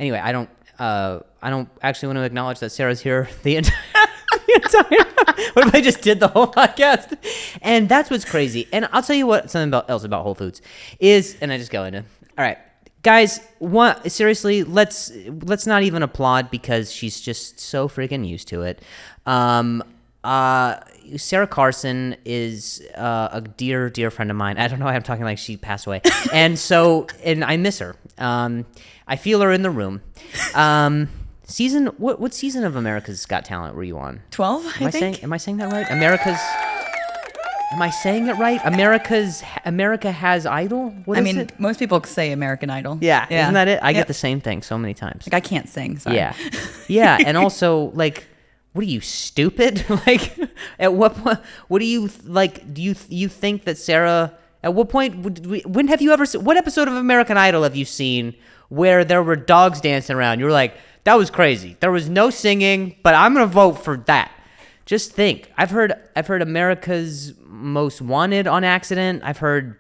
Anyway, I don't actually want to acknowledge that Sarah's here the entire what if I just did the whole podcast? And that's what's crazy. And I'll tell you what, something else about Whole Foods is, and I just go into, all right, guys, seriously, let's not even applaud because she's just so freaking used to it. Sara Carson is a dear friend of mine. I don't know why I'm talking like she passed away. And I miss her. I feel her in the room. What season of America's Got Talent were you on? 12, I think. Am I saying that right? Am I saying it right? America Has Idol? What is it? Most people say American Idol. Yeah. Isn't that it? I get the same thing so many times. Like, I can't sing, sorry. Yeah. Yeah, and also, like, what are you, stupid? Like, at what point, what do you, like, do you think that Sarah, at what point, when have you ever, what episode of American Idol have you seen where there were dogs dancing around? You were like, that was crazy. There was no singing, but I'm going to vote for that. Just think. I've heard America's Most Wanted on accident. I've heard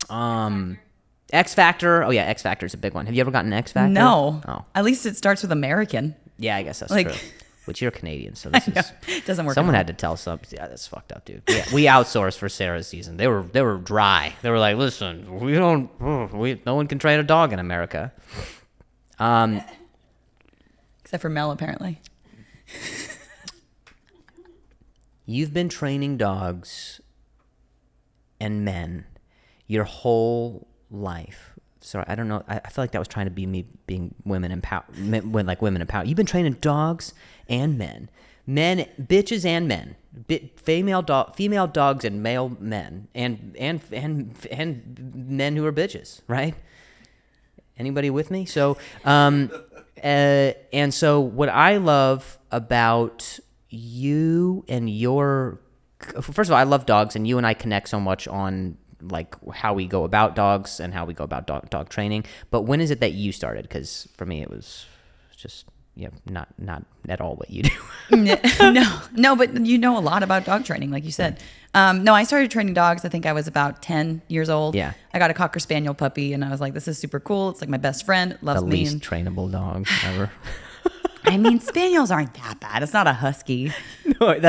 X Factor. Oh yeah, X Factor is a big one. Have you ever gotten X Factor? No. Oh. At least it starts with American. Yeah, I guess that's Like- true. Which you're Canadian, so this is It doesn't work. someone had to tell something. Yeah, that's fucked up, dude. Yeah, we outsourced for Sarah's season. They were dry. They were like, listen, no one can train a dog in America. Except for Mel, apparently. You've been training dogs and men your whole life. Sorry, I don't know. I feel like that was trying to be me being women empowered. You've been training dogs and men, bitches and men, female dogs and male men, and men who are bitches, right? Anybody with me? So, and so what I love about you and first of all, I love dogs, and you and I connect so much on like how we go about dogs and how we go about dog training. But when is it that you started? Because for me, it was just not at all what you do. No, but you know a lot about dog training, like you said. No, I started training dogs. I think I was about 10 years old. Yeah. I got a Cocker Spaniel puppy, and I was like, this is super cool. It's like my best friend. It loves The me. least trainable dog ever. I mean, Spaniels aren't that bad. It's not a husky. No,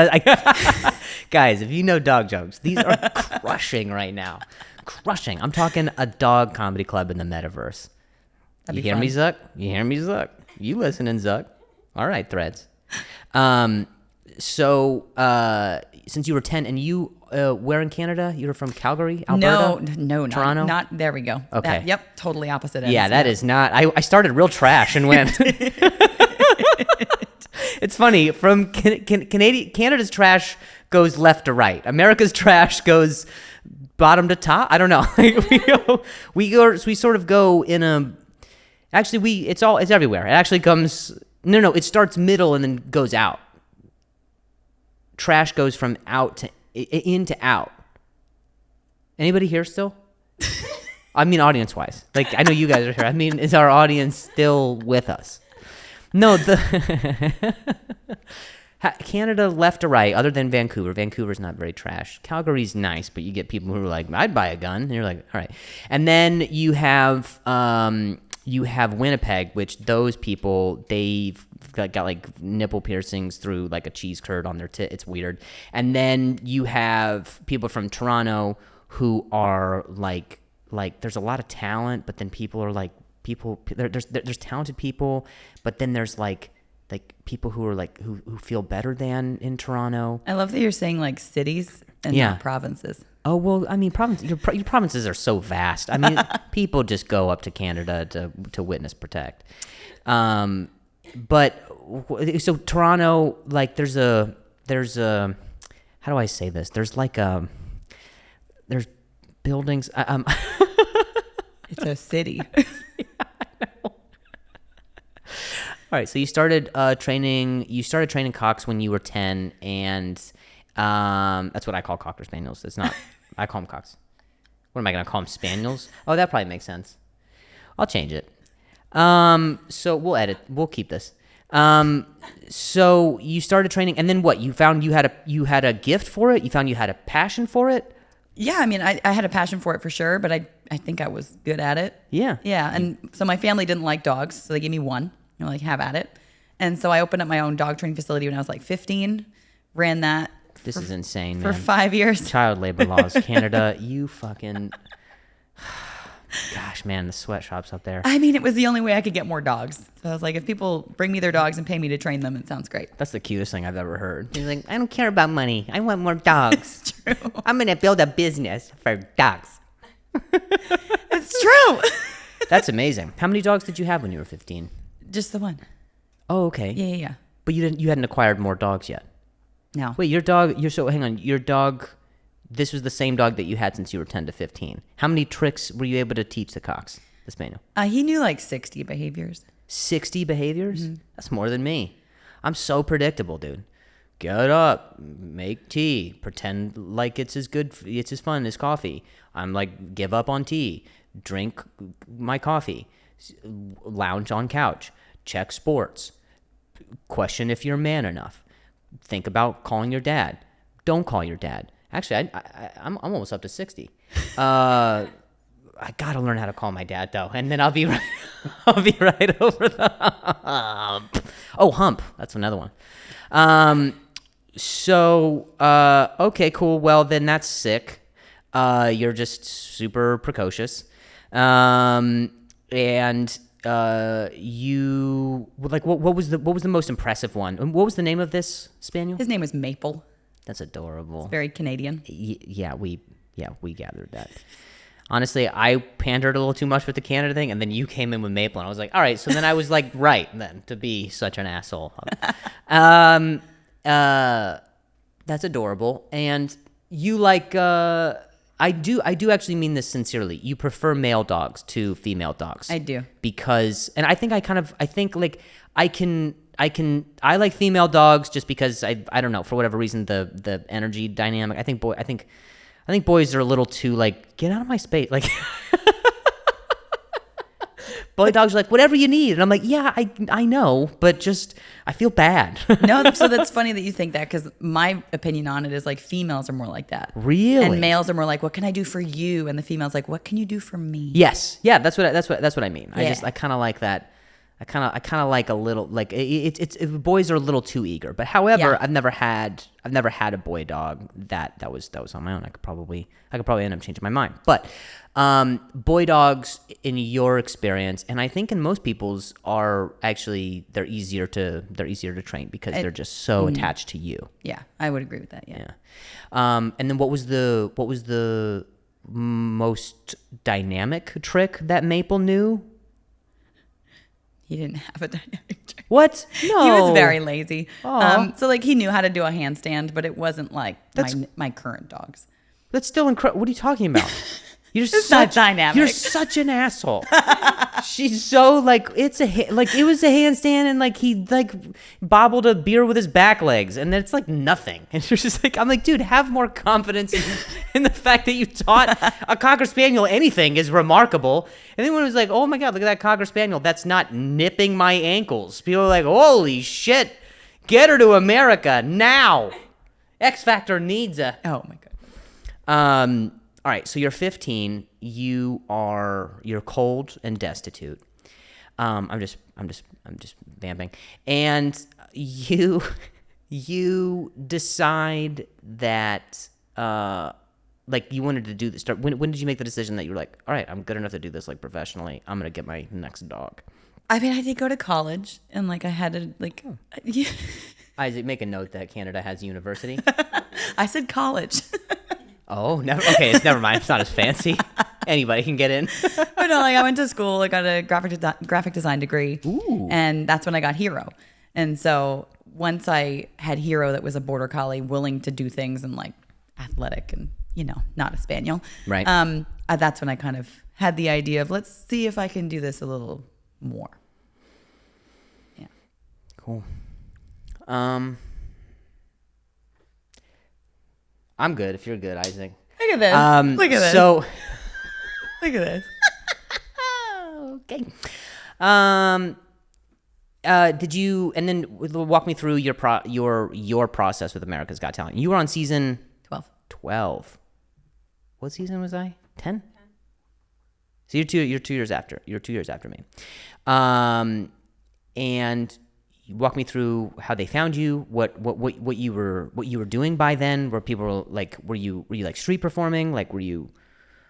guys, if you know dog jokes, these are crushing right now. Crushing. I'm talking a dog comedy club in the metaverse. You hear me, Zuck? You hear me, Zuck? You listening, Zuck? All right, Threads. So since you were 10, and you where in Canada? You were from Calgary, Alberta? No, Toronto? Not there we go. Okay. Yep, totally opposite ends. Yeah, that is not. I started real trash and went. It's funny. From Canada's trash goes left to right. America's trash goes bottom to top. I don't know. we sort of go in a. Actually, it's everywhere. It actually comes. No. It starts middle and then goes out. Trash goes from out to in to out. Anybody here still? I mean, audience-wise. Like, I know you guys are here. I mean, is our audience still with us? No, Canada left to right, other than Vancouver. Vancouver's not very trash. Calgary's nice, but you get people who are like, I'd buy a gun. And you're like, all right. And then you have Winnipeg, which those people, they've got like nipple piercings through like a cheese curd on their tit. It's weird. And then you have people from Toronto who are like there's a lot of talent, but then people are like, there's talented people, but then there's like people who are like who feel better than in Toronto. I love that you're saying like cities and not provinces. Oh well, I mean, your provinces are so vast. I mean, people just go up to Canada to witness protect. But so Toronto, like there's a how do I say this? There's like there's buildings. It's a city. All right, so you started training cocks when you were 10, and that's what I call Cocker Spaniels. It's not. I call them cocks. What am I going to call them? Spaniels? Oh, that probably makes sense. I'll change it. So we'll edit. We'll keep this. So you started training, and then what? You found you had a gift for it. You found you had a passion for it. Yeah, I mean, I had a passion for it for sure, but I think I was good at it. Yeah. Yeah. And so my family didn't like dogs, so they gave me one. They're like, have at it. And so I opened up my own dog training facility when I was like 15. Ran that. This is insane, for man. 5 years. Child labor laws, Canada. You fucking. Gosh, man, the sweatshops up there. I mean, it was the only way I could get more dogs. So I was like, if people bring me their dogs and pay me to train them, it sounds great. That's the cutest thing I've ever heard. He's like, I don't care about money. I want more dogs. It's true. I'm going to build a business for dogs. It's true. That's amazing. How many dogs did you have when you were 15? Just the one. Oh, okay. Yeah. But you hadn't acquired more dogs yet. No. Wait, hang on. Your dog, this was the same dog that you had since you were 10 to 15. How many tricks were you able to teach the Cox, the Spaniel? He knew like 60 behaviors. 60 behaviors? Mm-hmm. That's more than me. I'm so predictable, dude. Get up, make tea, pretend like it's as fun as coffee. I'm like, give up on tea, drink my coffee, lounge on couch, check sports, question if you're man enough, think about calling your dad, don't call your dad. Actually, I'm almost up to 60. I gotta learn how to call my dad though, and then I'll be right, over the hump. Oh, hump. That's another one. Okay, cool. Well, then that's sick. You're just super precocious. You like what was the most impressive one? And what was the name of this spaniel? His name was Maple. That's adorable. It's very Canadian. Yeah, we gathered that. Honestly, I pandered a little too much with the Canada thing, and then you came in with Maple, and I was like, all right, so then I was like, right then, to be such an asshole. That's adorable. And you like, I do actually mean this sincerely. You prefer male dogs to female dogs. I do. Because, and I like female dogs just because I don't know, for whatever reason, the energy dynamic. I think boys are a little too like, get out of my space. Like, boy dogs are like, whatever you need. And I'm like, yeah, I know, but just, I feel bad. No, so that's funny that you think that, because my opinion on it is like females are more like that. Really? And males are more like, what can I do for you? And the female's like, what can you do for me? Yes. Yeah, that's what I mean. Yeah. I kind of like that. I kind of like a little, like it's boys are a little too eager. But however, Yeah. I've never had a boy dog that was on my own. I could probably end up changing my mind. But boy dogs, in your experience, and I think in most people's, are actually they're easier to train because they're just so attached to you. Yeah, I would agree with that. Yeah. And then what was the most dynamic trick that Maple knew? He didn't have a dynamic trick. What? No. He was very lazy. Aw. So like he knew how to do a handstand, but it wasn't like my current dogs. That's still incredible. What are you talking about? You're not dynamic. You're such an asshole. She's so like it was a handstand, and like he like bobbled a beer with his back legs, and then it's like nothing. And you're just like, I'm like, dude, have more confidence in the fact that you taught a Cocker Spaniel anything is remarkable. And then when it was like, oh my God, look at that Cocker Spaniel, that's not nipping my ankles. People are like, holy shit, get her to America now. X Factor needs a. Oh my God. All right, so you're 15. You're cold and destitute. I'm just vamping, and you decide that like you wanted to do this. When did you make the decision that you were like, all right, I'm good enough to do this like professionally. I'm gonna get my next dog. I mean, I did go to college, and like I had to like. Isaac, make a note that Canada has university. I said college. Oh, never. Okay, never mind. It's not as fancy. Anybody can get in. But no, like I went to school. I got a graphic design degree. Ooh. And that's when I got Hero. And so once I had Hero, that was a border collie, willing to do things and like athletic and not a spaniel. Right. That's when I kind of had the idea of let's see if I can do this a little more. Yeah. Cool. I'm good if you're good, Isaac. Look at this. Look at this. So, look at this. Okay. Did you? And then walk me through your process with America's Got Talent. You were on season 12. 12. What season was I? 10. So you're 2 years after. You're 2 years after me. And you walk me through how they found you, what you were doing by then, where people were like, were you like street performing? Like, were you?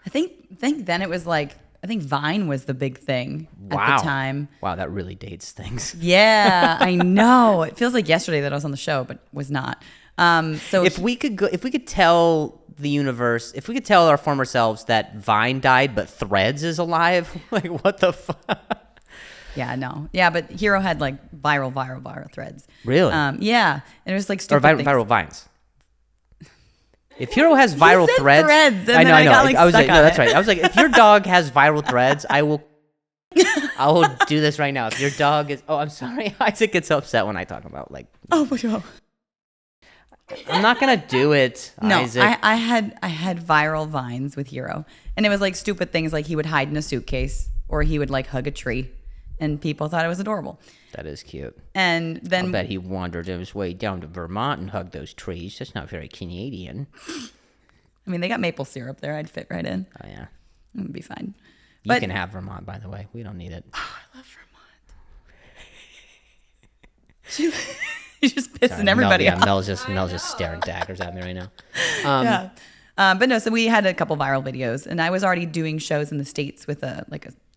I think then it was like, I think Vine was the big thing at the time. Wow, that really dates things. Yeah, I know. It feels like yesterday that I was on the show, but was not. So if we could tell the universe, if we could tell our former selves that Vine died but Threads is alive, like what the fuck? Yeah, no. Yeah, but Hero had like viral threads. Really? Yeah. And it was like stupid things. Viral vines. If Hero has viral said threads, threads, and I know. got, like, I was stuck like, no, on that's it. right. I was like, if your dog has viral threads, I will do this right now. If your dog is, I'm sorry, Isaac gets upset when I talk about like. Oh, but no. I'm not gonna do it, No, Isaac. I had viral vines with Hero, and it was like stupid things like he would hide in a suitcase or he would like hug a tree, and people thought it was adorable. That is cute. And then I bet he wandered his way down to Vermont and hugged those trees. That's not very Canadian. I mean, they got maple syrup there. I'd fit right in. Oh yeah, It would be fine. you can have Vermont, by the way. We don't need it. Oh, I love Vermont. You're just pissing everybody off. Mel's just staring daggers at me right now. Yeah. But no, so we had a couple viral videos, and I was already doing shows in the States with a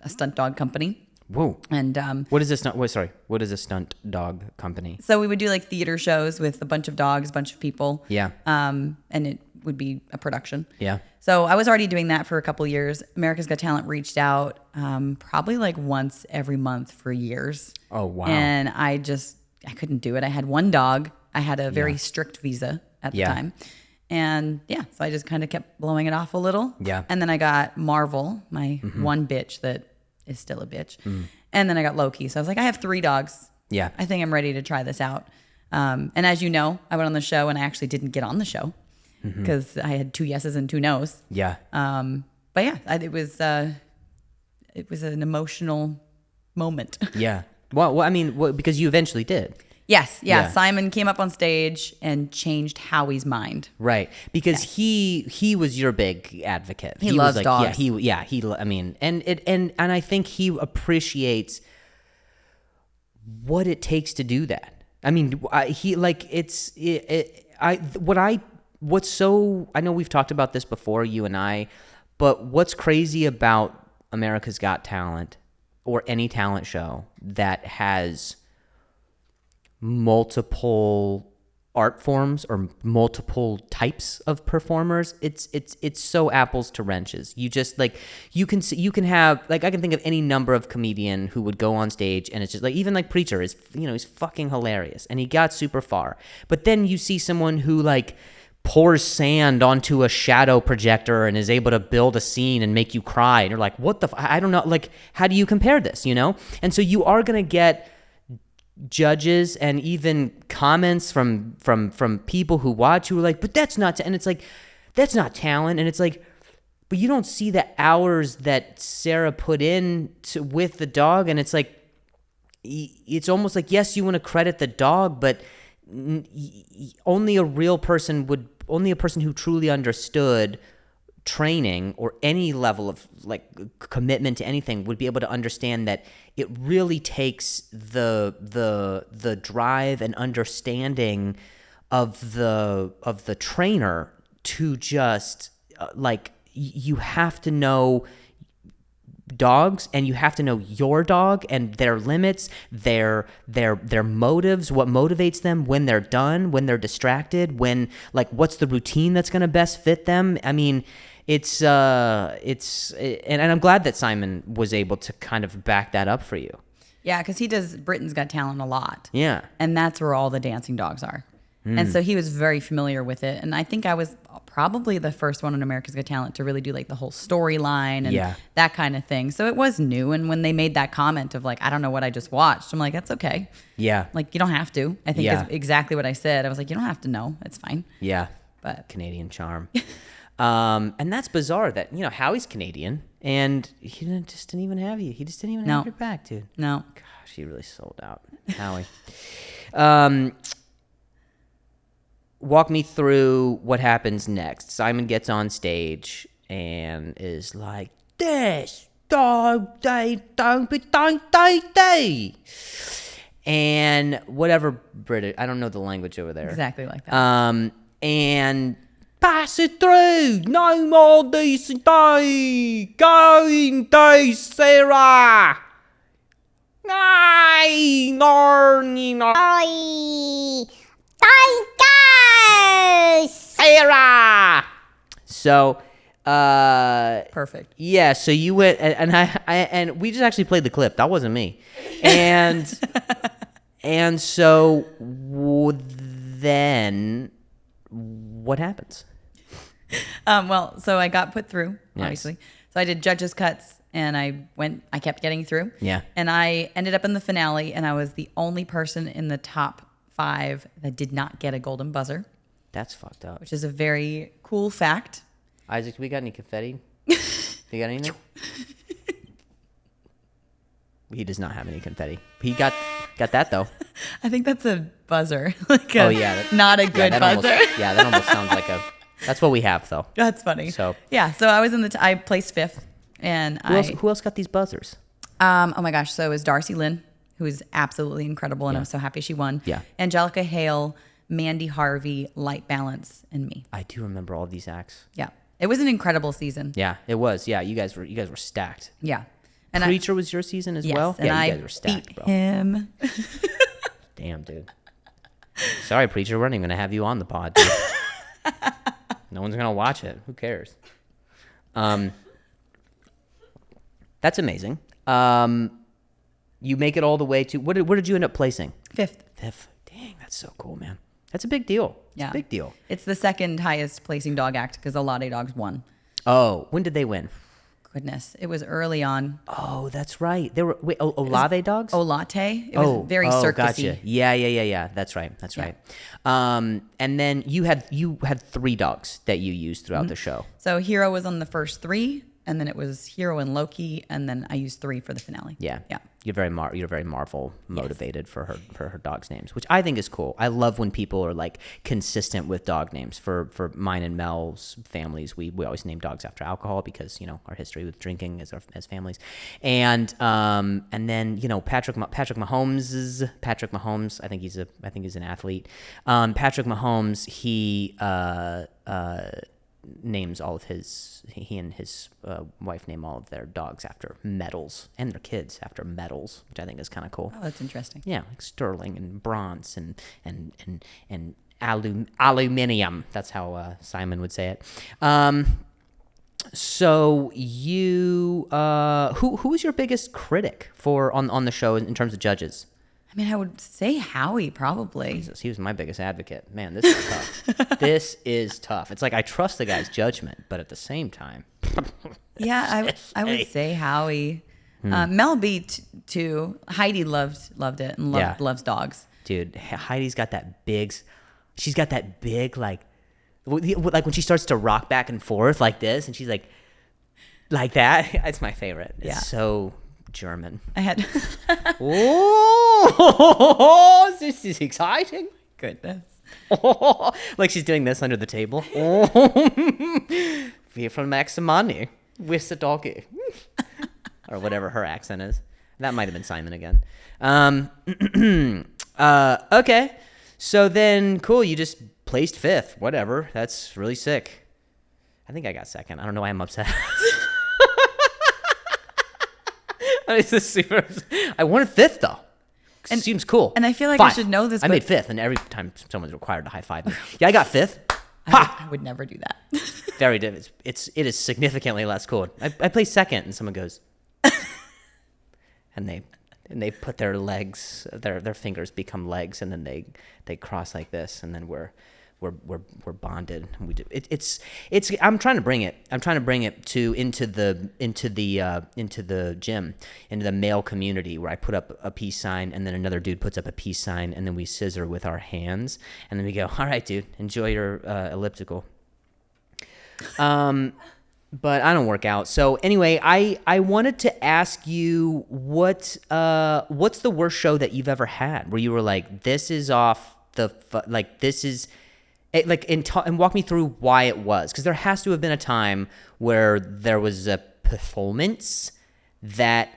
stunt dog company. Whoa. And what is a stunt? What is a stunt dog company? so we would do like theater shows with a bunch of dogs, a bunch of people. Yeah. And it would be a production. Yeah. So I was already doing that for a couple of years. America's Got Talent reached out probably like once every month for years. Oh wow. And I couldn't do it. I had one dog. I had a very strict visa at the time. And yeah, so I just kind of kept blowing it off a little. Yeah. And then I got Marvel, my one bitch that is still a bitch. And then I got Loki. So I was like, I have 3 dogs. Yeah. I think I'm ready to try this out. And as you know, I went on the show and I actually didn't get on the show because I had 2 yeses and 2 nos. Yeah. But yeah, it was an emotional moment. Yeah. Well, I mean, because you eventually did. Yes. Yeah. Yeah. Simon came up on stage and changed Howie's mind. Right, because he was your big advocate. He loves was like, dogs. I mean, and I think he appreciates what it takes to do that. I mean, what's so, I know we've talked about this before, you and I, but what's crazy about America's Got Talent or any talent show that has multiple art forms or multiple types of performers, it's so apples to wrenches. You just like, you can have, like, I can think of any number of comedian who would go on stage and it's just like, even like Preacher is, he's fucking hilarious and he got super far. But then you see someone who like pours sand onto a shadow projector and is able to build a scene and make you cry and you're like, what the I don't know, like, how do you compare this, And so you are going to get judges and even comments from people who watch who are like, but that's not, and it's like, that's not talent. And it's like, but you don't see the hours that Sarah put in with the dog. And it's like, it's almost like, yes, you want to credit the dog, but only a person who truly understood training or any level of like commitment to anything would be able to understand that it really takes the drive and understanding of the trainer to just like, you have to know dogs and you have to know your dog and their limits, their motives, what motivates them when they're done, when they're distracted, when, like, what's the routine that's going to best fit them. I mean, and I'm glad that Simon was able to kind of back that up for you. Yeah, because he does Britain's Got Talent a lot. Yeah. And that's where all the dancing dogs are. And so he was very familiar with it. And I think I was probably the first one on America's Got Talent to really do like the whole storyline and that kind of thing. So it was new. And when they made that comment of like, I don't know what I just watched, I'm like, that's okay. Yeah. Like, you don't have to. I think is exactly what I said. I was like, you don't have to know. It's fine. Yeah. But Canadian charm. And that's bizarre that, Howie's Canadian and he just didn't even have you. He just didn't even have your back, dude. No. Gosh, he really sold out. Howie. Walk me through what happens next. Simon gets on stage and is like, this And whatever British, I don't know the language over there. Exactly like that. And pass it through. No more decent day. Going day, Sarah. Ay, no. Sarah. So, Perfect. yeah. So you went, and we just actually played the clip. That wasn't me. And so then what happens? Well, so I got put through, Nice. obviously. So I did judges cuts, and I kept getting through. Yeah. And I ended up in the finale, and I was the only person in the top 5 that did not get a golden buzzer, That's fucked up. which is a very cool fact. Isaac, we got any confetti? You got anything? He does not have any confetti. He got that though. I think that's a buzzer. Like not a good buzzer. That almost sounds like a. That's what we have though. That's funny. So yeah, so I was in I placed 5th, and who else got these buzzers? Oh my gosh, so it was Darcy Lynn, who is absolutely incredible, and I'm so happy she won. Yeah. Angelica Hale, Mandy Harvey, Light Balance, and me. I do remember all these acts. Yeah. It was an incredible season. Yeah, it was. Yeah, you guys were stacked. Yeah. And Preacher was your season as well? And yeah, you I guys were stacked, beat bro. him. Damn, dude. Sorry, Preacher, we're not even gonna have you on the pod. Dude. No one's gonna watch it. Who cares? That's amazing. You make it all the way to where did you end up placing? 5th. 5th. Dang, that's so cool, man. That's a big deal. It's a big deal. It's the second highest placing dog act because Olate Dogs won. Oh, when did they win? Goodness, it was early on. Oh, that's right. They were Olave dogs. Olate. It was very circusy. Gotcha. Yeah. That's right. And then you had 3 dogs that you used throughout the show. So Hero was on the first 3, and then it was Hero and Loki, and then I used 3 for the finale. Yeah. Yeah. You're very Marvel motivated for her dog's names, which I think is cool. I love when people are like consistent with dog names. For mine and Mel's families, we always name dogs after alcohol because our history with drinking as families, and then Patrick Mahomes. I think he's an athlete. Patrick Mahomes, he names all of he and his wife name all of their dogs after medals and their kids after medals, which I think is kind of cool. Oh, that's interesting. Yeah, like sterling and bronze and aluminium. That's how Simon would say it. So you who was your biggest critic on the show in terms of judges? I mean, I would say Howie probably. Jesus, he was my biggest advocate. Man, this is tough. This is tough. It's like I trust the guy's judgment, but at the same time. Yeah, I would say Howie. Mel beat too. Heidi loved it and loves dogs. Dude, Heidi's got that big. She's got that big like when she starts to rock back and forth like this, and she's like that. It's my favorite. It's so German. I had. Oh, this is exciting. Goodness. Like she's doing this under the table. We're from Maximani. With the doggy. Or whatever her accent is. That might have been Simon again. Okay. So then, cool. You just placed 5th. Whatever. That's really sick. I think I got 2nd. I don't know why I'm upset. It's just super. I wanted 5th though. And, seems cool. And I feel like 5. I should know this. I made 5th, and every time someone's required to high five me. Yeah, I got 5th. I would never do that. Very different. It is significantly less cool. I placed 2nd, and someone goes, and they put their legs, their fingers become legs, and then they cross like this, and then we're bonded. We do it's. I'm trying to bring it. into the gym, into the male community where I put up a peace sign, and then another dude puts up a peace sign, and then we scissor with our hands, and then we go, all right, dude, enjoy your elliptical. But I don't work out. So anyway, I wanted to ask you what's the worst show that you've ever had where you were like, this is off the this is. And walk me through why it was, because there has to have been a time where there was a performance that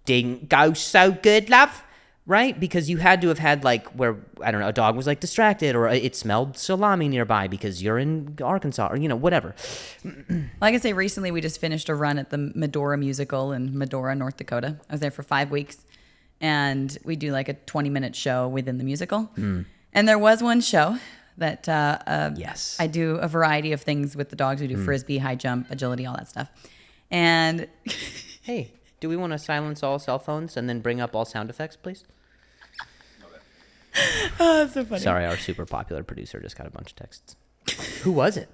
didn't go so good, love. Right? Because you had to have had like where, I don't know, a dog was like distracted or it smelled salami nearby because you're in Arkansas or, whatever. Like I say, recently we just finished a run at the Medora musical in Medora, North Dakota. I was there for 5 weeks and we do like a 20-minute show within the musical. And there was one show that yes, I do a variety of things with the dogs. We do frisbee, high jump, agility, all that stuff. And hey, do we want to silence all cell phones and then bring up all sound effects, please? Oh, that's so funny. Sorry, our super popular producer just got a bunch of texts. Who was it?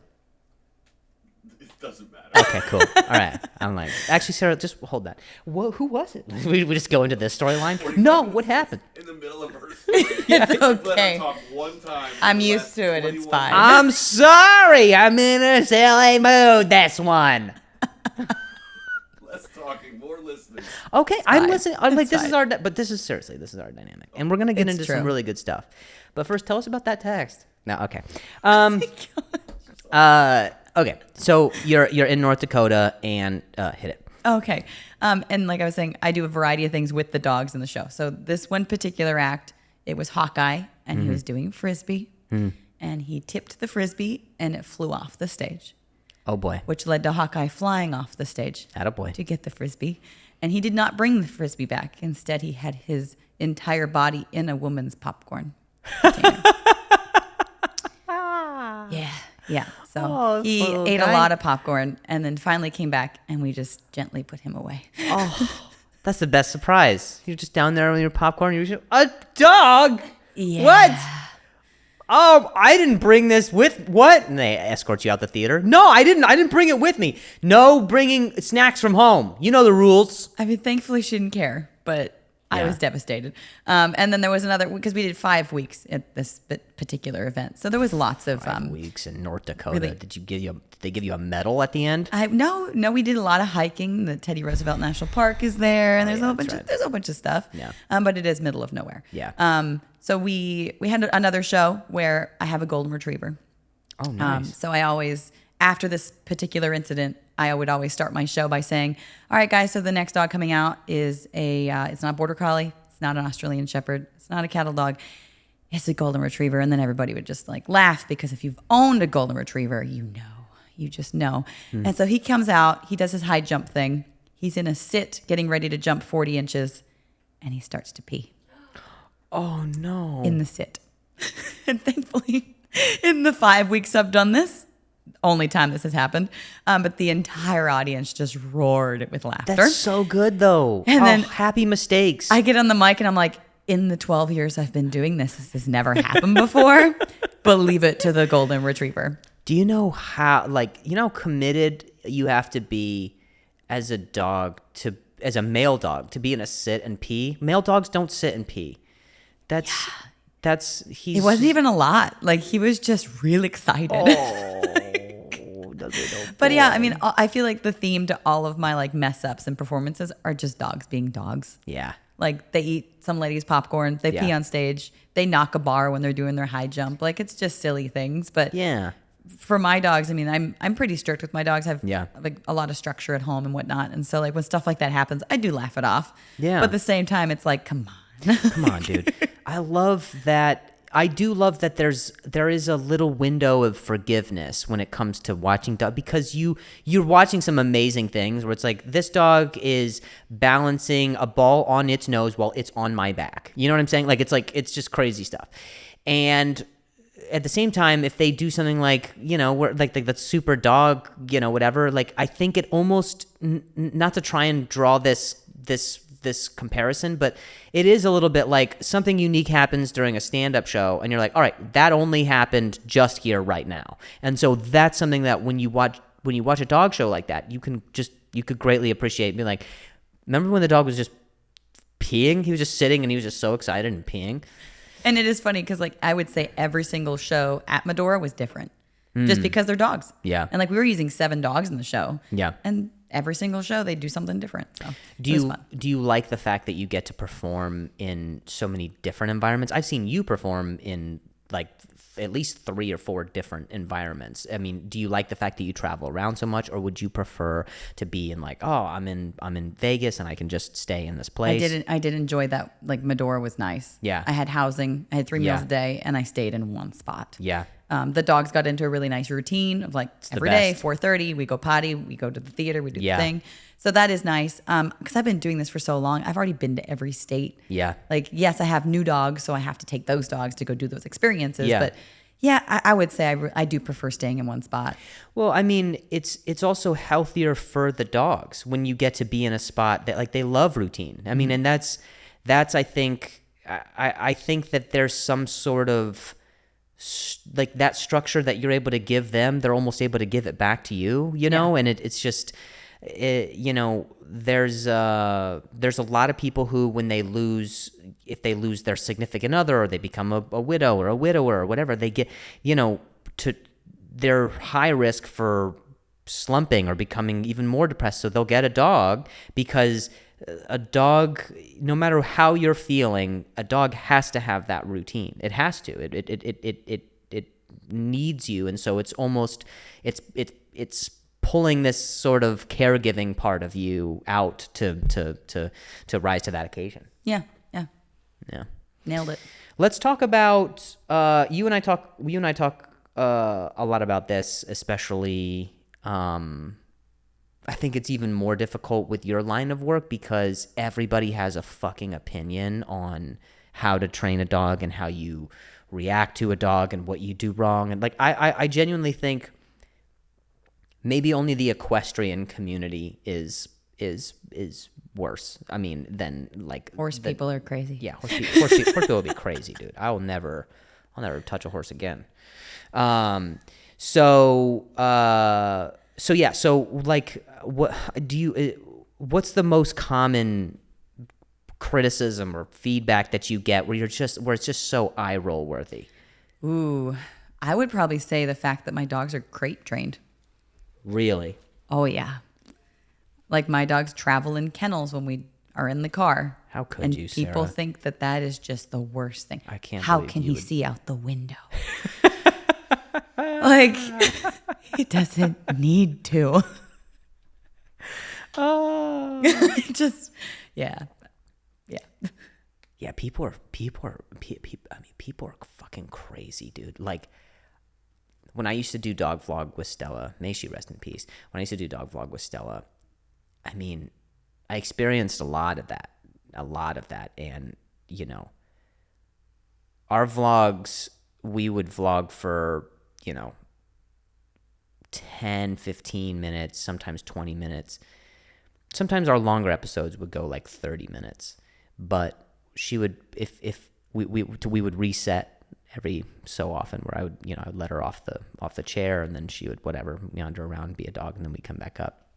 It doesn't matter. Okay, cool. All right. I'm like, actually, Sarah, just hold that. Who was it? We just go into this storyline? No, what happened? In the middle of her story. It's Let okay. her talk one time. I'm used to it. It's fine. I'm sorry. I'm in a silly mood. This one. Less talking, more listening. Okay, I'm fine. listening. I'm like, It's this is fine. but this is seriously, this is our dynamic, and we're gonna get It's into true. some really good stuff. But first, tell us about that text. No, okay. Okay. So you're in North Dakota, and hit it. Okay. And like I was saying, I do a variety of things with the dogs in the show. So this one particular act, it was Hawkeye, and he was doing frisbee, and he tipped the frisbee, and it flew off the stage, Oh boy, which led to Hawkeye flying off the stage attaboy. to get the frisbee. And he did not bring the frisbee back. Instead, he had his entire body in a woman's popcorn container. Yeah. So Oh, he little ate guy. a lot of popcorn and then finally came back and we just gently put him away. Oh, that's the best surprise. You're just down there with your popcorn. You're just, a dog. Yeah. What? Oh, I didn't bring this with what? And they escort you out the theater. No, I didn't bring it with me. No bringing snacks from home. You know the rules. I mean, thankfully she didn't care, but I Yeah. was devastated. And then there was another, because we did 5 weeks at this particular event. So there was lots of... 5 weeks in North Dakota. really- Did they give you a medal at the end? No, we did a lot of hiking. The Teddy Roosevelt National Park is there, and there's a whole bunch. right. There's a whole bunch of stuff. Yeah. But it is middle of nowhere. Yeah. So we had another show where I have a golden retriever. Oh, nice. So I always, after this particular incident, I would always start my show by saying, "All right, guys. So the next dog coming out is it's not a border collie. It's not an Australian shepherd. It's not a cattle dog. It's a golden retriever." And then everybody would just like laugh because if you've owned a golden retriever, you just know. And so he comes out, he does his high jump thing. He's in a sit, getting ready to jump 40 inches, and he starts to pee Oh, no. in the sit. And thankfully, in the 5 weeks I've done this, only time this has happened, but the entire audience just roared with laughter. That's so good, though. And then happy mistakes. I get on the mic and I'm like, in the 12 years I've been doing this has never happened before. Believe it to the golden retriever. Do you know how, committed you have to be as a male dog to be in a sit and pee? Male dogs don't sit and pee. It wasn't even a lot. Like he was just real excited. But yeah, I mean, I feel like the theme to all of my like mess ups and performances are just dogs being dogs. Yeah. Like they eat some lady's popcorn, they pee on stage, they knock a bar when they're doing their high jump. Like it's just silly things. But Yeah. for my dogs, I mean, I'm pretty strict with my dogs. I have Yeah. like a lot of structure at home and whatnot. And so like when stuff like that happens, I do laugh it off. Yeah. But at the same time, it's like, come on. Come on, dude. I love that. I do love that there is a little window of forgiveness when it comes to watching dog, because you're watching some amazing things where it's like, this dog is balancing a ball on its nose while it's on my back. You know what I'm saying? It's just crazy stuff. And at the same time, if they do something like, where like that super dog, whatever, like I think it almost not to try and draw this comparison, but it is a little bit like something unique happens during a stand-up show and you're like, all right, that only happened just here right now. And so that's something that when you watch a dog show like that, you could greatly appreciate and be like, remember when the dog was just peeing? He was just sitting and he was just so excited and peeing. And it is funny because like I would say every single show at Medora was different just because they're dogs. Yeah. And like we were using 7 dogs in the show. Yeah. And every single show they do something different. So Do it was fun. you like the fact that you get to perform in so many different environments? I've seen you perform in like at least 3 or 4 different environments. I mean, do you like the fact that you travel around so much, or would you prefer to be in like, oh, I'm in Vegas and I can just stay in this place? I did enjoy that. Like Medora was nice. Yeah. I had housing. I had 3 meals a day, and I stayed in one spot. Yeah. The dogs got into a really nice routine of like every day, 4:30, we go potty, we go to the theater, we do the thing. So that is nice. Because I've been doing this for so long. I've already been to every state. Yeah. Like, yes, I have new dogs, so I have to take those dogs to go do those experiences. Yeah. But yeah, I would say I do prefer staying in one spot. Well, I mean, it's also healthier for the dogs when you get to be in a spot that like they love routine. I mean, and that's I think I think that there's some sort of like that structure that you're able to give them, they're almost able to give it back to you, you know, and it's just. You know, there's a lot of people who, when if they lose their significant other, or they become a widow or a widower or whatever, they get, you know, they're high risk for slumping or becoming even more depressed. So they'll get a dog, because a dog, no matter how you're feeling, a dog has to have that routine. It has to. It needs you, and so it's almost it's pulling this sort of caregiving part of you out to rise to that occasion. Yeah. Nailed it. Let's talk about you and I talk a lot about this, especially I think it's even more difficult with your line of work, because everybody has a fucking opinion on how to train a dog and how you react to a dog and what you do wrong. And like I genuinely think maybe only the equestrian community is worse. I mean, than like horse people are crazy. Yeah, horse people would be crazy, dude. I'll never touch a horse again. So like, what's the most common criticism or feedback that you get where it's just so eye roll worthy? Ooh, I would probably say the fact that my dogs are crate trained. Really? Oh, yeah. Like, my dogs travel in kennels when we are in the car. How could you, Sarah? People think that is just the worst thing. I can't How believe can you he would... see out the window? Like, he doesn't need to. Oh. Just, yeah. Yeah, people are fucking crazy, dude. Like, when I used to do dog vlog with Stella, may she rest in peace. When I used to do dog vlog with Stella, I mean, I experienced a lot of that. And, you know, our vlogs, we would vlog for, you know, 10, 15 minutes, sometimes 20 minutes. Sometimes our longer episodes would go like 30 minutes. But she would, if we would reset every so often, where I would let her off the chair, and then she would meander around, be a dog, and then we'd come back up.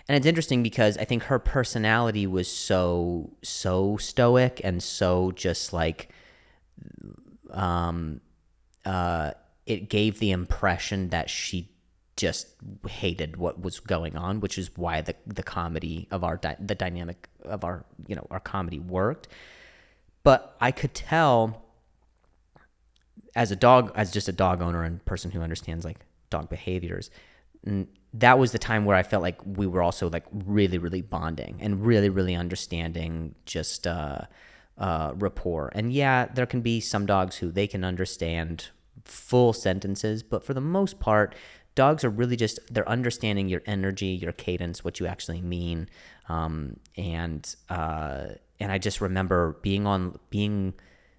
And it's interesting because I think her personality was so stoic and so just like, it gave the impression that she just hated what was going on, which is why the comedy of the dynamic of our comedy worked. But I could tell, as just a dog owner and person who understands like dog behaviors, that was the time where I felt like we were also like really, really bonding and really, really understanding just rapport. And yeah, there can be some dogs who they can understand full sentences, but for the most part, dogs are really just, they're understanding your energy, your cadence, what you actually mean. And I just remember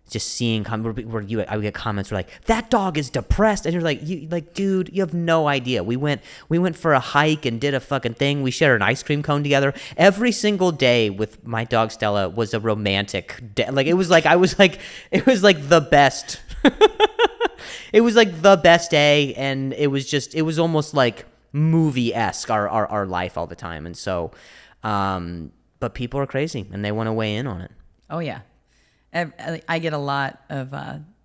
just seeing I would get comments where like, that dog is depressed, and you're like, dude, you have no idea. We went for a hike and did a fucking thing. We shared an ice cream cone together. Every single day with my dog Stella was a romantic day. Like, it was like the best. It was like the best day, and it was almost like movie-esque our life all the time. And so, but people are crazy and they want to weigh in on it. Oh yeah. I get a lot of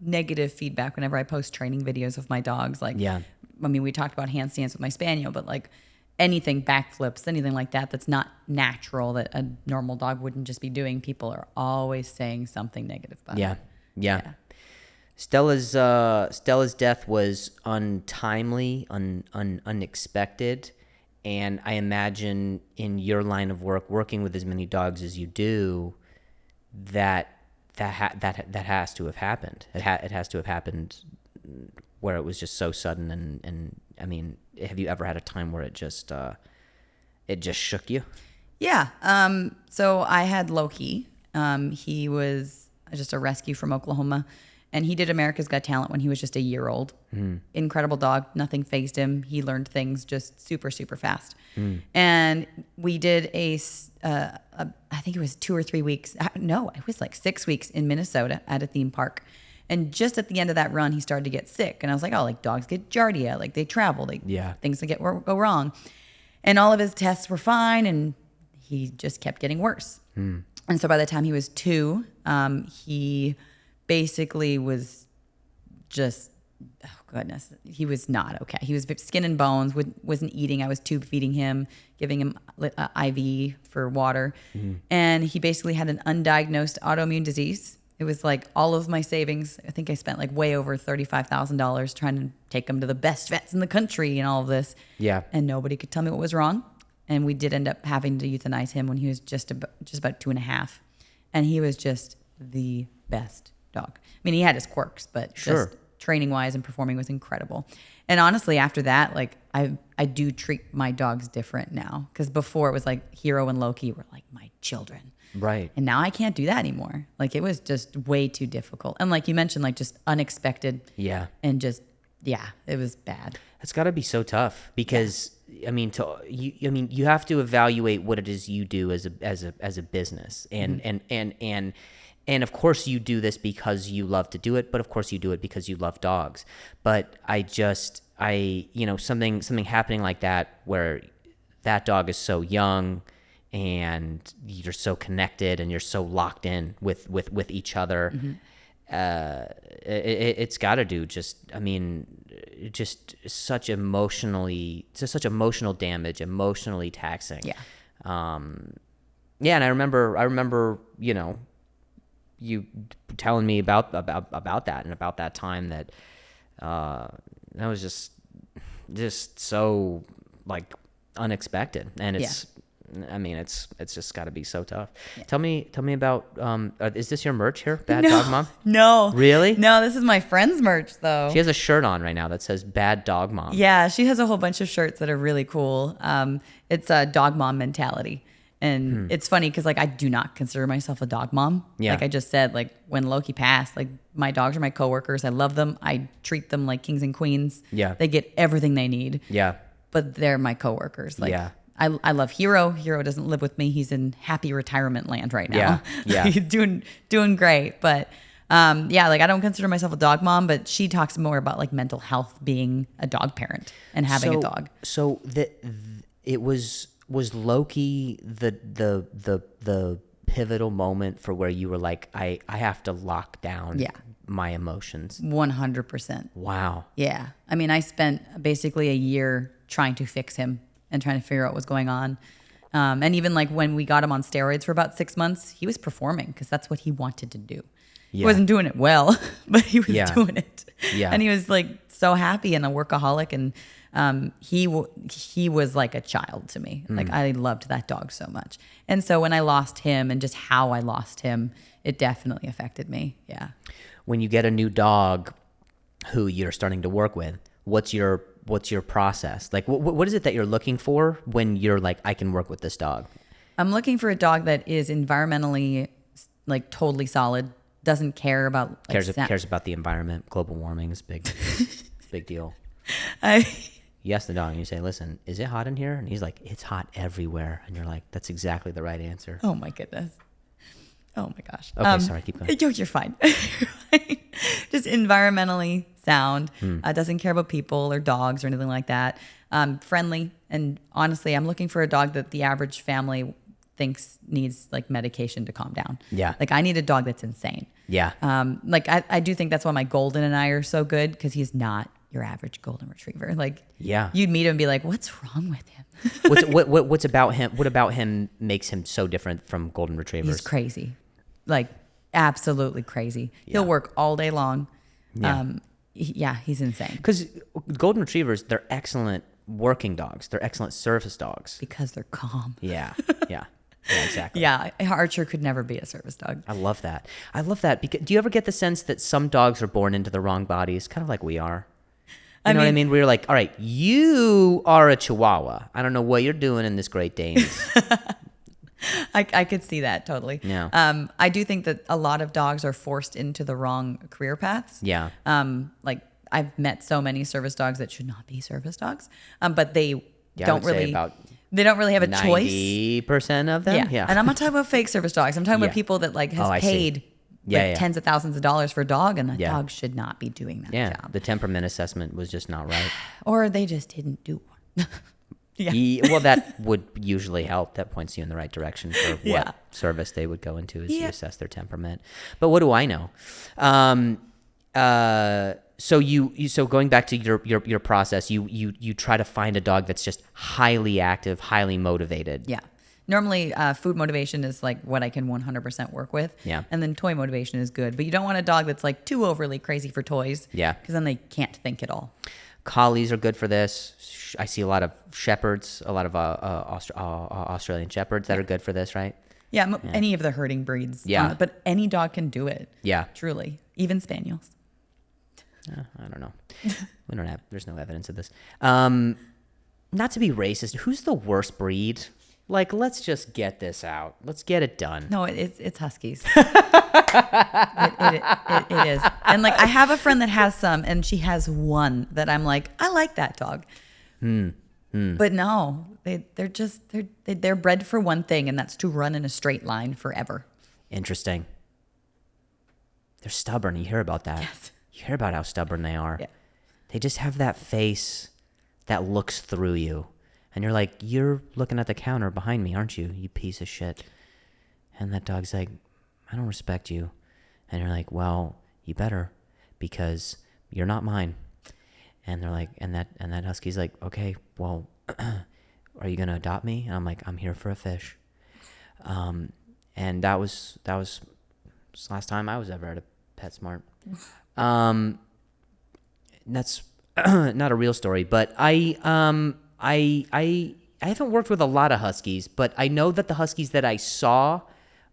negative feedback whenever I post training videos of my dogs. Like, yeah. I mean, we talked about handstands with my spaniel, but like anything, backflips, anything like that that's not natural, that a normal dog wouldn't just be doing, people are always saying something negative about it. Yeah. Stella's death was untimely, unexpected, and I imagine in your line of work, working with as many dogs as you do, that has to have happened. It has to have happened where it was just so sudden. And I mean, have you ever had a time where it just shook you? Yeah. So I had Loki. He was just a rescue from Oklahoma. And he did America's Got Talent when he was just a year old. Incredible dog. Nothing fazed him. He learned things just super, super fast. And we did I think it was 2 or 3 weeks. No, it was like 6 weeks in Minnesota at a theme park. And just at the end of that run, he started to get sick. And I was like, oh, like dogs get giardia. Like they travel. Things that go wrong. And all of his tests were fine. And he just kept getting worse. And so by the time he was 2, he basically was just, oh goodness, he was not okay. He was skin and bones, wasn't eating. I was tube feeding him, giving him IV for water. And he basically had an undiagnosed autoimmune disease. It was like all of my savings. I think I spent like way over $35,000 trying to take him to the best vets in the country and all of this. Yeah. And nobody could tell me what was wrong. And we did end up having to euthanize him when he was just about 2.5. And he was just the best dog. I mean, he had his quirks, but just training wise and performing was incredible. And honestly, after that, like I do treat my dogs different now, because before it was like Hero and Loki were like my children. Right. And now I can't do that anymore. Like it was just way too difficult. And like you mentioned, like just unexpected. Yeah. And just, it was bad. It's got to be so tough because I mean, you have to evaluate what it is you do as a business, and of course you do this because you love to do it, but of course you do it because you love dogs. But something happening like that where that dog is so young and you're so connected and you're so locked in with each other. It's got to do just such emotional damage, emotionally taxing. And I remember you telling me about that and about that time that was just so like unexpected, and it's just got to be so tough. Tell me about is this your merch here, Bad Dog Mom? No. Really? No, this is my friend's merch though. She has a shirt on right now that says Bad Dog Mom. Yeah, she has a whole bunch of shirts that are really cool. It's a dog mom mentality. And it's funny because like I do not consider myself a dog mom. Yeah. Like I just said, like when Loki passed, like my dogs are my coworkers. I love them. I treat them like kings and queens. Yeah. They get everything they need. Yeah. But they're my coworkers. Like I love Hero. Hero doesn't live with me. He's in happy retirement land right now. Yeah. He's doing great. But like I don't consider myself a dog mom, but she talks more about like mental health, being a dog parent and having a dog. So it was Loki the pivotal moment for where you were like, I have to lock down my emotions? 100%. Wow. Yeah. I mean, I spent basically a year trying to fix him and trying to figure out what was going on. And even like when we got him on steroids for about 6 months, he was performing because that's what he wanted to do. Yeah. He wasn't doing it well, but he was doing it. Yeah. And he was like so happy and a workaholic, and he was like a child to me. Like I loved that dog so much. And so when I lost him and just how I lost him, it definitely affected me. Yeah. When you get a new dog who you're starting to work with, what's your process? Like what is it that you're looking for when you're like, I can work with this dog? I'm looking for a dog that is environmentally like totally solid, doesn't care about like, cares about the environment. Global warming is big deal. You ask the dog and you say, listen, is it hot in here? And he's like, it's hot everywhere. And you're like, that's exactly the right answer. Oh my goodness. Oh my gosh. Okay, sorry, keep going. You're fine. Just environmentally sound. Doesn't care about people or dogs or anything like that. Friendly. And honestly, I'm looking for a dog that the average family thinks needs like medication to calm down. Yeah. Like I need a dog that's insane. Yeah. Like I do think that's why my Golden and I are so good, because he's not your average golden retriever. Like you'd meet him and be like, what's wrong with him? What's about him? What about him makes him so different from golden retrievers? He's crazy. Like absolutely crazy. He'll work all day long. Yeah. He's insane. Because golden retrievers, they're excellent working dogs. They're excellent service dogs. Because they're calm. Yeah. Yeah. Yeah, exactly. Yeah, Archer could never be a service dog. I love that. Because, do you ever get the sense that some dogs are born into the wrong bodies, kind of like we are? You know what I mean? We're like, all right, you are a Chihuahua. I don't know what you're doing in this Great Danes. I could see that totally. Yeah. I do think that a lot of dogs are forced into the wrong career paths. Yeah. Like I've met so many service dogs that should not be service dogs, but they don't really. They don't really have a choice. 90% of them? Yeah. And I'm not talking about fake service dogs. I'm talking about people that has paid tens of thousands of dollars for a dog, and the dog should not be doing that job. The temperament assessment was just not right. Or they just didn't do one. Well, that would usually help. That points you in the right direction for what service they would go into as you assess their temperament. But what do I know? So going back to your process, you try to find a dog that's just highly active, highly motivated. Yeah. Normally, food motivation is like what I can 100% work with. Yeah. And then toy motivation is good. But you don't want a dog that's like too overly crazy for toys. Yeah. Because then they can't think at all. Collies are good for this. I see a lot of shepherds, a lot of Australian shepherds that are good for this, right? Yeah. Any of the herding breeds. Yeah. But any dog can do it. Yeah. Truly. Even spaniels. I don't know. There's no evidence of this. Not to be racist, who's the worst breed? Like, let's just get this out. Let's get it done. No, it's huskies. It is. And like, I have a friend that has some, and she has one that I'm like, I like that dog. But no, they're bred for one thing, and that's to run in a straight line forever. Interesting. They're stubborn. You hear about that. Yes. You hear about how stubborn they are. Yeah. They just have that face that looks through you. And you're like, you're looking at the counter behind me, aren't you? You piece of shit. And that dog's like, I don't respect you. And you're like, well, you better, because you're not mine. And they're like, and that husky's like, okay, well, are you gonna adopt me? And I'm like, I'm here for a fish. And that was the last time I was ever at a PetSmart. That's not a real story, but I haven't worked with a lot of huskies, but I know that the huskies that I saw,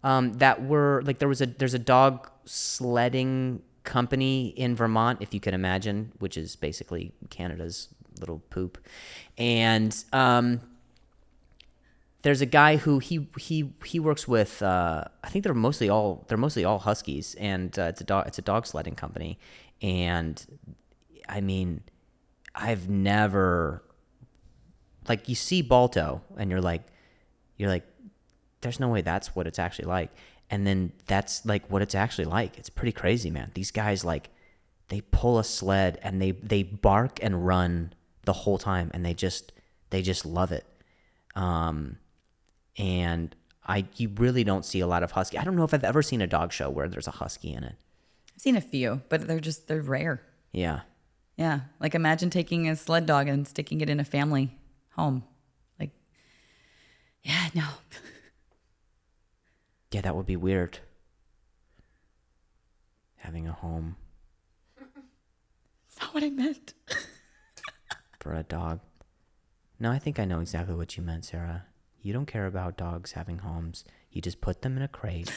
that were like, there's a dog sledding company in Vermont, if you can imagine, which is basically Canada's little poop. And there's a guy who he works with. I think they're mostly all huskies, and it's a dog sledding company. And I mean, I've never, like, you see Balto and you're like, there's no way that's what it's actually like. And then that's like what it's actually like. It's pretty crazy, man. These guys, like, they pull a sled and they bark and run the whole time, and they just love it. And you really don't see a lot of husky. I don't know if I've ever seen a dog show where there's a husky in it. I've seen a few, but they're rare. Yeah. Yeah. Like, imagine taking a sled dog and sticking it in a family home. Like, yeah, no. Yeah, that would be weird. Having a home. That's not what I meant. For a dog. No, I think I know exactly what you meant, Sarah. You don't care about dogs having homes. You just put them in a crate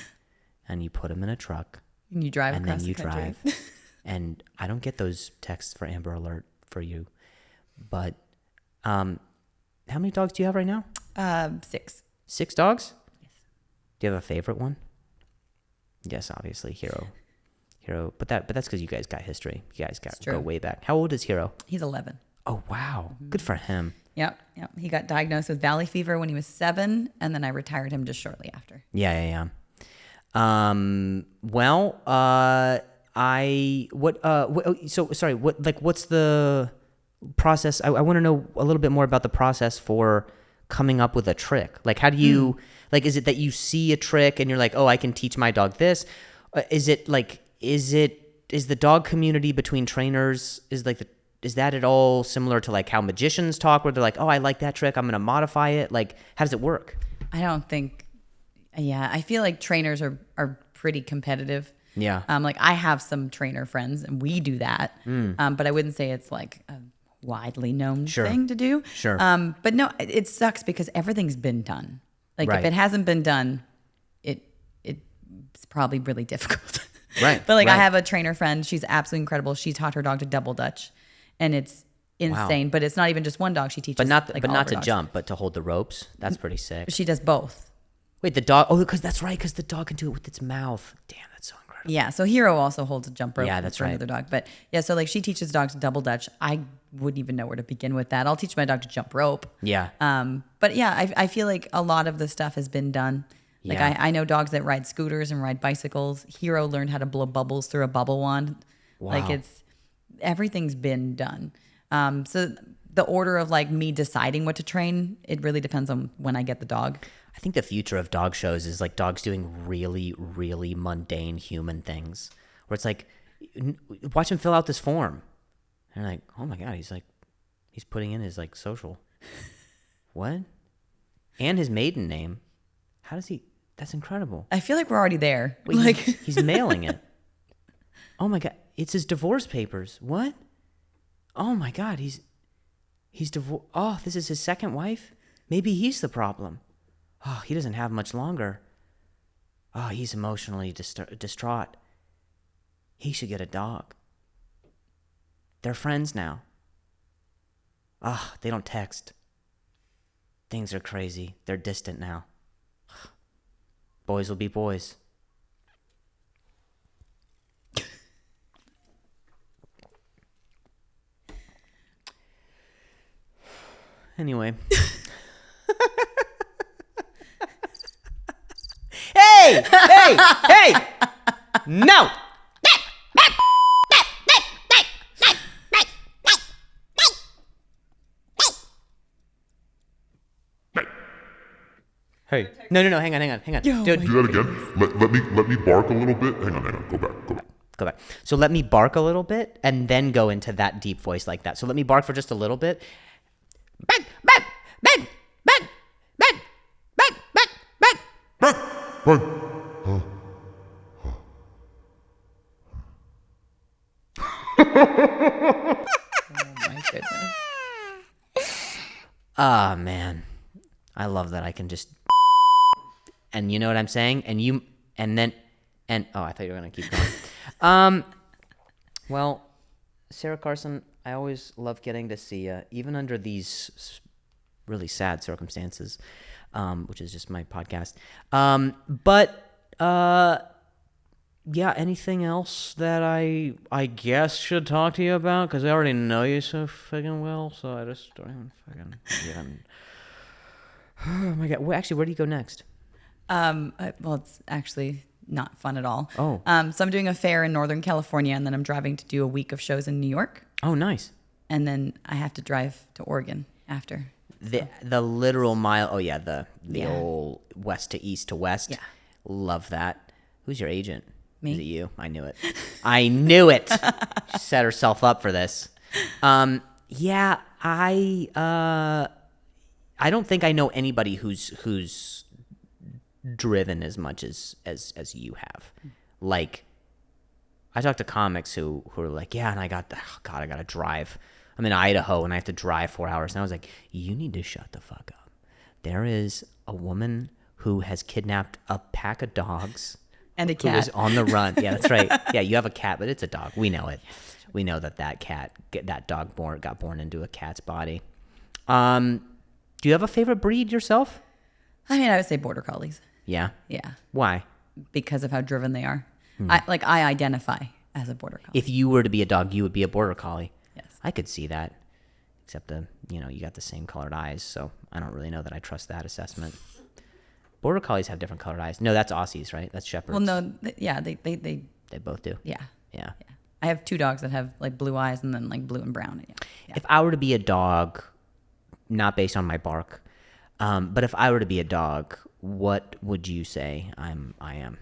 and you put them in a truck. And you drive and across then you the country. drive. And I don't get those texts for Amber Alert for you. But how many dogs do you have right now? 6. 6 dogs? Yes. Do you have a favorite one? Yes, obviously, Hero. But that's because you guys got history. You guys go way back. How old is Hero? He's 11. Oh, wow. Mm-hmm. Good for him. Yep. He got diagnosed with valley fever when he was 7, and then I retired him just shortly after. Yeah. What's the process? I want to know a little bit more about the process for coming up with a trick. Like, how do you, is it that you see a trick and you're like, oh, I can teach my dog this? Is the dog community between trainers, is that at all similar to like how magicians talk, where they're like, oh, I like that trick, I'm going to modify it? Like, how does it work? I don't think, I feel like trainers are pretty competitive. Yeah. Like I have some trainer friends and we do that. But I wouldn't say it's like a widely known thing to do. Sure. But no, it sucks because everything's been done. Like Right. if it hasn't been done, it's probably really difficult. Right. But like I right. have a trainer friend. She's absolutely incredible. She taught her dog to double dutch, and it's insane. But it's not even just one dog. She teaches, But not like, but all not of her to dogs. jump, but to hold the ropes. That's pretty sick. She does both. Wait, the dog. Oh, because that's right. Because the dog can do it with its mouth. Damn, that's so incredible. Yeah. So Hero also holds a jump rope. Yeah, that's for right. another dog. But yeah, so like she teaches dogs double dutch. I wouldn't even know where to begin with that. I'll teach my dog to jump rope. Yeah. But yeah, I feel like a lot of the stuff has been done. Like Yeah. I know dogs that ride scooters and ride bicycles. Hero learned how to blow bubbles through a bubble wand. Wow. Like everything's been done. So the order of like me deciding what to train, it really depends on when I get the dog. I think the future of dog shows is like dogs doing really, really mundane human things. Where it's like, watch him fill out this form. And you're like, oh my God, he's putting in his like social. What? And his maiden name. How does he? That's incredible. I feel like we're already there. Wait, Like he's mailing it. Oh my God, it's his divorce papers. What? Oh my God, he's divorced. Oh, this is his second wife? Maybe he's the problem. Oh, he doesn't have much longer. Oh, he's emotionally distraught. He should get a dog. They're friends now. Ah, they don't text. Things are crazy. They're distant now. Boys will be boys. Anyway. Hey! Hey! Hey! No! Hey. No, hang on. Dude, Do that again. Let me bark a little bit. Hang on. Go back. go back. So let me bark a little bit and then go into that deep voice like that. So let me bark for just a little bit. Bark, bark, bark, bark, bark, bark, bark, bark. Bark. oh my goodness. Ah, man. I love that I can just and you know what I'm saying? Oh, I thought you were going to keep going. Well, Sara Carson, I always love getting to see you, even under these really sad circumstances, which is just my podcast. Yeah, anything else that I guess should talk to you about? Because I already know you so fucking well, so I just don't even fucking get on. Oh my God. Well, actually, where do you go next? Well, it's actually not fun at all. Oh. So I'm doing a fair in Northern California, and then I'm driving to do a week of shows in New York, Oh, nice. and then I have to drive to Oregon after. The literal mile. Oh yeah, the Yeah. old west to east to west. Yeah. Love that. Who's your agent? Me. Is it you? I knew it. I knew it. She set herself up for this. Yeah, I don't think I know anybody who's driven as much as you have. Like, I talk to comics who are like, yeah, and I gotta drive. I'm in Idaho and I have to drive 4 hours. And I was like, you need to shut the fuck up. There is a woman who has kidnapped a pack of dogs. And a Who is cat. on the run. Yeah, that's right. Yeah, you have a cat, but it's a dog. We know it. We know that dog got born into a cat's body. Do you have a favorite breed yourself? I mean, I would say border collies. Yeah. Yeah, Why? because of how driven they are. I identify as a border collie. If you were to be a dog, you would be a border collie. Yes. I could see that. Except you got the same colored eyes, so I don't really know that I trust that assessment. Border collies have different colored eyes. No, that's Aussies, right? That's shepherds. Well, no, they They both do. yeah. Yeah. I have two dogs that have like blue eyes and then like blue and brown. Yeah. If I were to be a dog, not based on my bark, but if I were to be a dog, what would you say I am?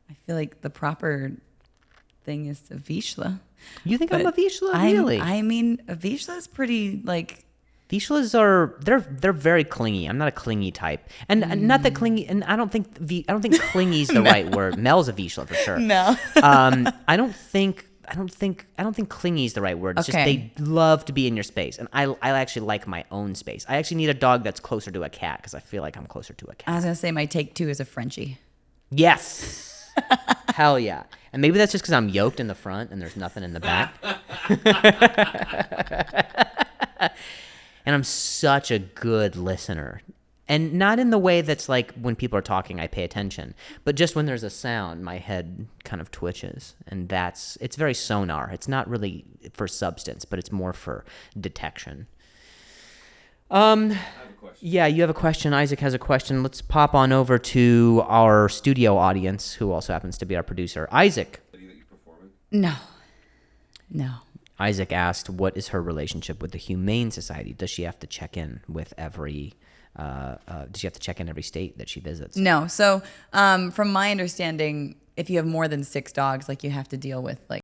I feel like the proper thing is a Vizsla. You think I'm a But Vizsla? Really? I mean, a Vizsla is pretty like Vizslas they're very clingy. I'm not a clingy type, and not that clingy. And I don't think clingy is the right word. Mel's a Vizsla for sure. No. I don't think clingy is the right word. It's just they love to be in your space, and I actually like my own space. I actually need a dog that's closer to a cat because I feel like I'm closer to a cat. I was gonna say my take 2 is a Frenchie. Yes. Hell yeah. And maybe that's just because I'm yoked in the front and there's nothing in the back. And I'm such a good listener. And not in the way that's like when people are talking, I pay attention. But just when there's a sound, my head kind of twitches. And it's very sonar. It's not really for substance, but it's more for detection. I have a question. Yeah, you have a question. Isaac has a question. Let's pop on over to our studio audience, who also happens to be our producer. Isaac. That you performing? No. Isaac asked, what is her relationship with the Humane Society? Does she have to check in with every state that she visits? No. So from my understanding, if you have more than 6 dogs, like you have to deal with like